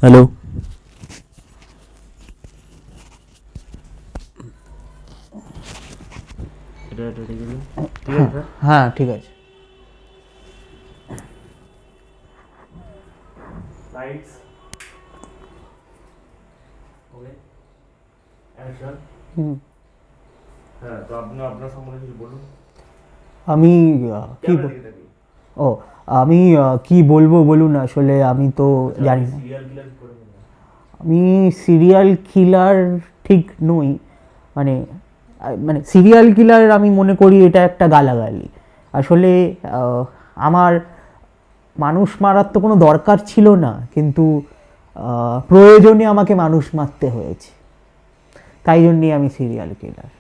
Hello. হ্যাঁ ঠিক আছে। লাইটস, ওকে, অ্যাকশন। হ্যাঁ, তো আপনি আপনার সম্বন্ধে কিছু বলুন। আমি কি ক্যামেরা দিকে তাকিয়ে। ও আমি কি বলবো বলুন, আসলে আমি তো জানি না। সিরিয়াল কিলার করে বলুন। আমি সিরিয়াল কিলার ঠিক নই, মানে মানে সিরিয়াল কিলার আমি মনে করি এটা একটা গালাগালি। আসলে আমার মানুষ মারার তো কোনো দরকার ছিল না, কিন্তু প্রয়োজনে আমাকে মানুষ মারতে হয়েছে, তাই জন্যে আমি সিরিয়াল কিলার।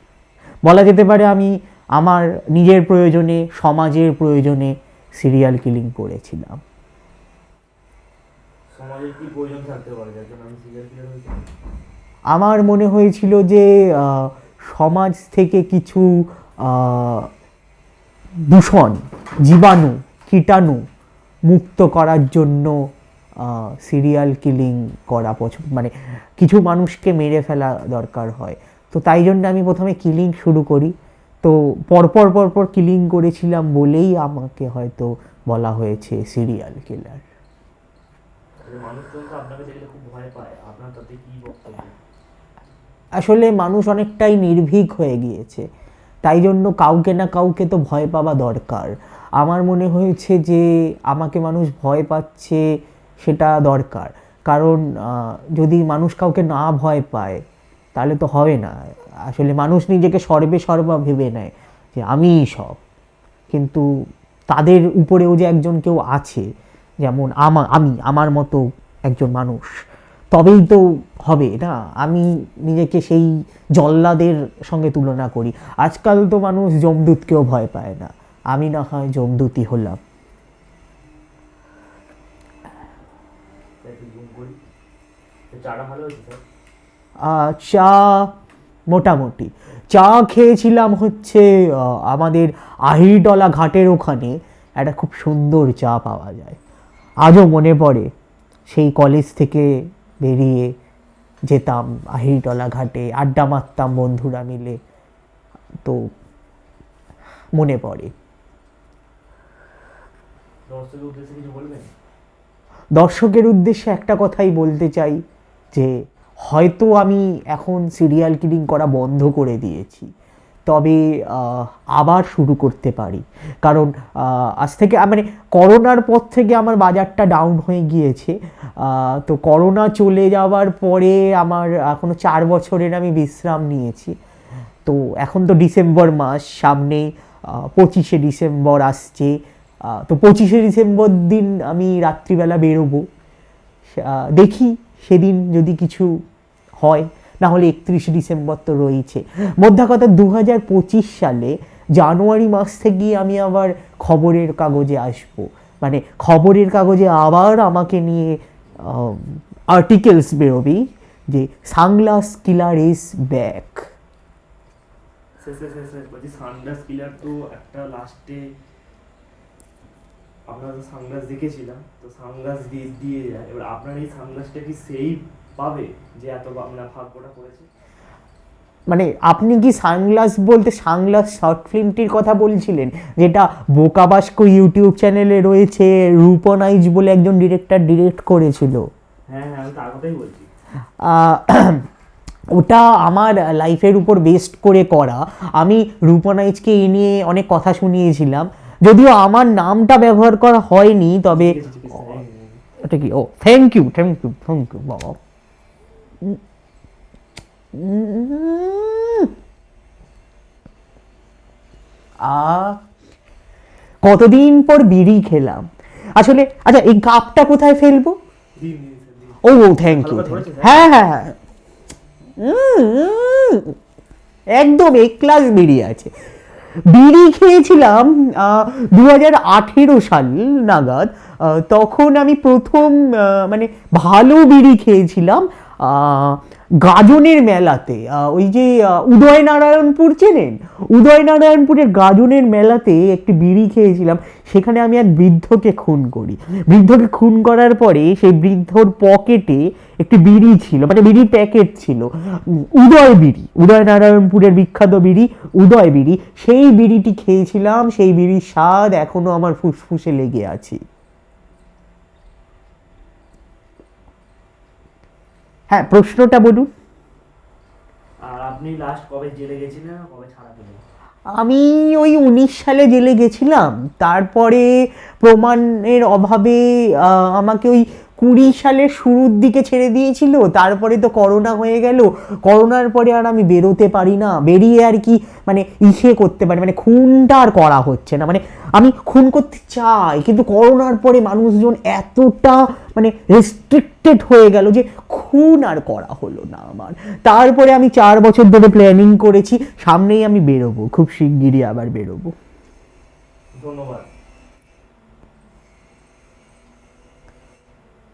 বলা যেতে পারে আমি আমার নিজের প্রয়োজনে, সমাজের প্রয়োজনে সিরিয়াল কিলিং করেছিলাম। সমাজের কি প্রয়োজন থাকতে পারে যার জন্য আমি সিরিয়াল কিলার হয়েছি? আমার মনে হয়েছিল যে সমাজ থেকে কিছু আহ, দূষণ, জীবাণু, কীটাণু মুক্ত করার জন্য সিরিয়াল কিলিং করা মানে কিছু মানুষকে মেরে ফেলা দরকার হয়। তো তাই জন্য আমি প্রথমে কিলিং শুরু করি। তো পরপর পরপর কিলিং করেছিলাম বলেই আমাকে হয়তো বলা হয়েছে সিরিয়াল কিলার। মানুষজন তো আপনাকে দেখলে খুব ভয় পায়, আপনার তাতে কি বক্তব্য? আসলে মানুষ অনেকটাই নির্ভীক হয়ে গিয়েছে, তাই জন্য কাউকে না কাউকে তো ভয় পাওয়া দরকার। আমার মনে হয়েছে যে আমাকে মানুষ ভয় পাচ্ছে, সেটা দরকার। কারণ যদি মানুষ কাউকে না ভয় পায় তাহলে তো হবে না। আসলে মানুষ নিজেকে সর্বে সর্বা ভেবে নেয় যে আমিই সব, কিন্তু তাদের উপরেও যে একজন কেউ আছে, যেমন আমি আমার মতো একজন মানুষ, তবেই তো হবে না। আমি নিজেকে সেই জল্লাদের সঙ্গে তুলনা করি। আজকাল তো মানুষ যমদূতকেও ভয় পায় না, আমি না হয় যমদূতই হলাম। একটু জুম করি। চাটা ভালো হয়েছে স্যার? চা মোটামুটি। চা খেয়েছিলাম হচ্ছে আমাদের আহিরডলা ঘাটের ওখানে একটা খুব সুন্দর চা পাওয়া যায়। আজও মনে পড়ে, সেই কলেজ থেকে বেরিয়ে যেতাম আহিরডলা ঘাটে, আড্ডা মারতাম বন্ধুরা মিলে, তো মনে পড়ে। দর্শকের উদ্দেশ্যে কিছু বলবেন? দর্শকের উদ্দেশ্যে একটা কথাই বলতে চাই, যে হয়তো আমি এখন সিরিয়াল কিলিং করা বন্ধ করে দিয়েছি, তবে আবার শুরু করতে পারি। কারণ আজ থেকে মানে করোনার পর থেকে আমার বাজারটা ডাউন হয়ে গিয়েছে। তো করোনা চলে যাওয়ার পরে আমার এখনও 4 বছরের আমি বিশ্রাম নিয়েছি। তো এখন তো ডিসেম্বর মাস সামনে, 25শে ডিসেম্বর আসছে। তো 25শে ডিসেম্বর দিন আমি রাত্রিবেলা বেরোবো। দেখি সেদিন যদি কিছু হয়, না হলে 31শে ডিসেম্বর তো রয়েছে। মোদ্দা কথা 2025 সালে জানুয়ারি মাস থেকে আমি আবার খবরের কাগজে আসবো, মানে খবরের কাগজে আবার আমাকে নিয়ে আর্টিকেলস বেরোবি যে সানগ্লাস কিলার ইজ ব্যাক। শেষে বলছি, সানগ্লাস কিলার তো একটা লাস্টে আপনারা তো সানগ্লাস দেখেছিলাম, তো সানগ্লাস দিয়ে দিয়ে যায়। এবার আপনার এই সানগ্লাসটা কি সেই পাবে যে এত আপনার ভাগ্যটা করেছে? মানে আপনি কি সানগ্লাস বলতে সানগ্লাস শর্ট ফিল্মটির কথা বলছিলেন, যেটা বোকাবাস্কো ইউটিউব চ্যানেলে রয়েছে, রূপনাইজ বলে একজন ডিরেক্টর ডিরেক্ট করেছিল? হ্যাঁ হ্যাঁ, আমি তার কথাই বলছি। আহ, ওটা আমার লাইফের উপর বেস্ট করে করা। আমি রূপনাইজকে এ নিয়ে অনেক কথা শুনিয়েছিলাম, যদিও আমার নামটা ব্যবহার করা হয়নি, তবে ঠিক আছে, ঠিক আছে, হ্যাঁ, হ্যাঁ, হ্যাঁ। এটা কি, ও thank you thank you thank you বাবা। কতদিন পর বিড়ি খেলাম আসলে। আচ্ছা, এই কাপটা কোথায় ফেলবো? দিন দিন স্যার, দিন। ও থ্যাংক ভালো ইউ কাজ থ্যাংক করেছে ইউ, স্যার। হ্যাঁ হ্যাঁ হ্যাঁ, একদম এক ক্লাস বিড়ি আছে। বিড়ি খেয়েছিলাম 2018 সাল নাগাদ। তখন আমি প্রথম মানে ভালো বিড়ি খেয়েছিলাম গাজনের মেলাতে, ওই যে উদয়নারায়ণপুর চেনেন, উদয়নারায়ণপুরের গাজনের মেলাতে একটি বিড়ি খেয়েছিলাম। সেখানে আমি এক বৃদ্ধকে খুন করি। বৃদ্ধকে খুন করার পরে সেই বৃদ্ধর পকেটে একটি বিড়ি ছিল, মানে বিড়ির প্যাকেট ছিল, উদয় বিড়ি, উদয়নারায়ণপুরের বিখ্যাত বিড়ি উদয় বিড়ি। সেই বিড়িটি খেয়েছিলাম, সেই বিড়ির স্বাদ এখনো আমার ফুসফুসে লেগে আছে। হ্যাঁ, প্রশ্নটা বলুন। আর আপনি লাস্ট কবে জেলে গেছিলেন আর কবে ছাড়া পেলেন? আমি ওই 19 সালে জেলে গেছিলাম, তারপরে প্রমাণের অভাবে আমাকে ওই 20 সালের শুরুর দিকে ছেড়ে দিয়েছিল। তারপরে তো করোনা হয়ে গেল, করোনার পরে আর আমি বেরোতে পারি না, বেরিয়ে আর কি মানে করতে পারি, মানে খুনটা আর করা হচ্ছে না। মানে আমি খুন করতে চাই, কিন্তু করোনার পরে মানুষজন এতটা মানে রেস্ট্রিক্টেড হয়ে গেল যে খুন আর করা হলো না আমার। তারপরে আমি 4 বছর ধরে প্ল্যানিং করেছি, সামনেই আমি বেরোবো, খুব শিগগিরই আবার বেরোবো। ধন্যবাদ।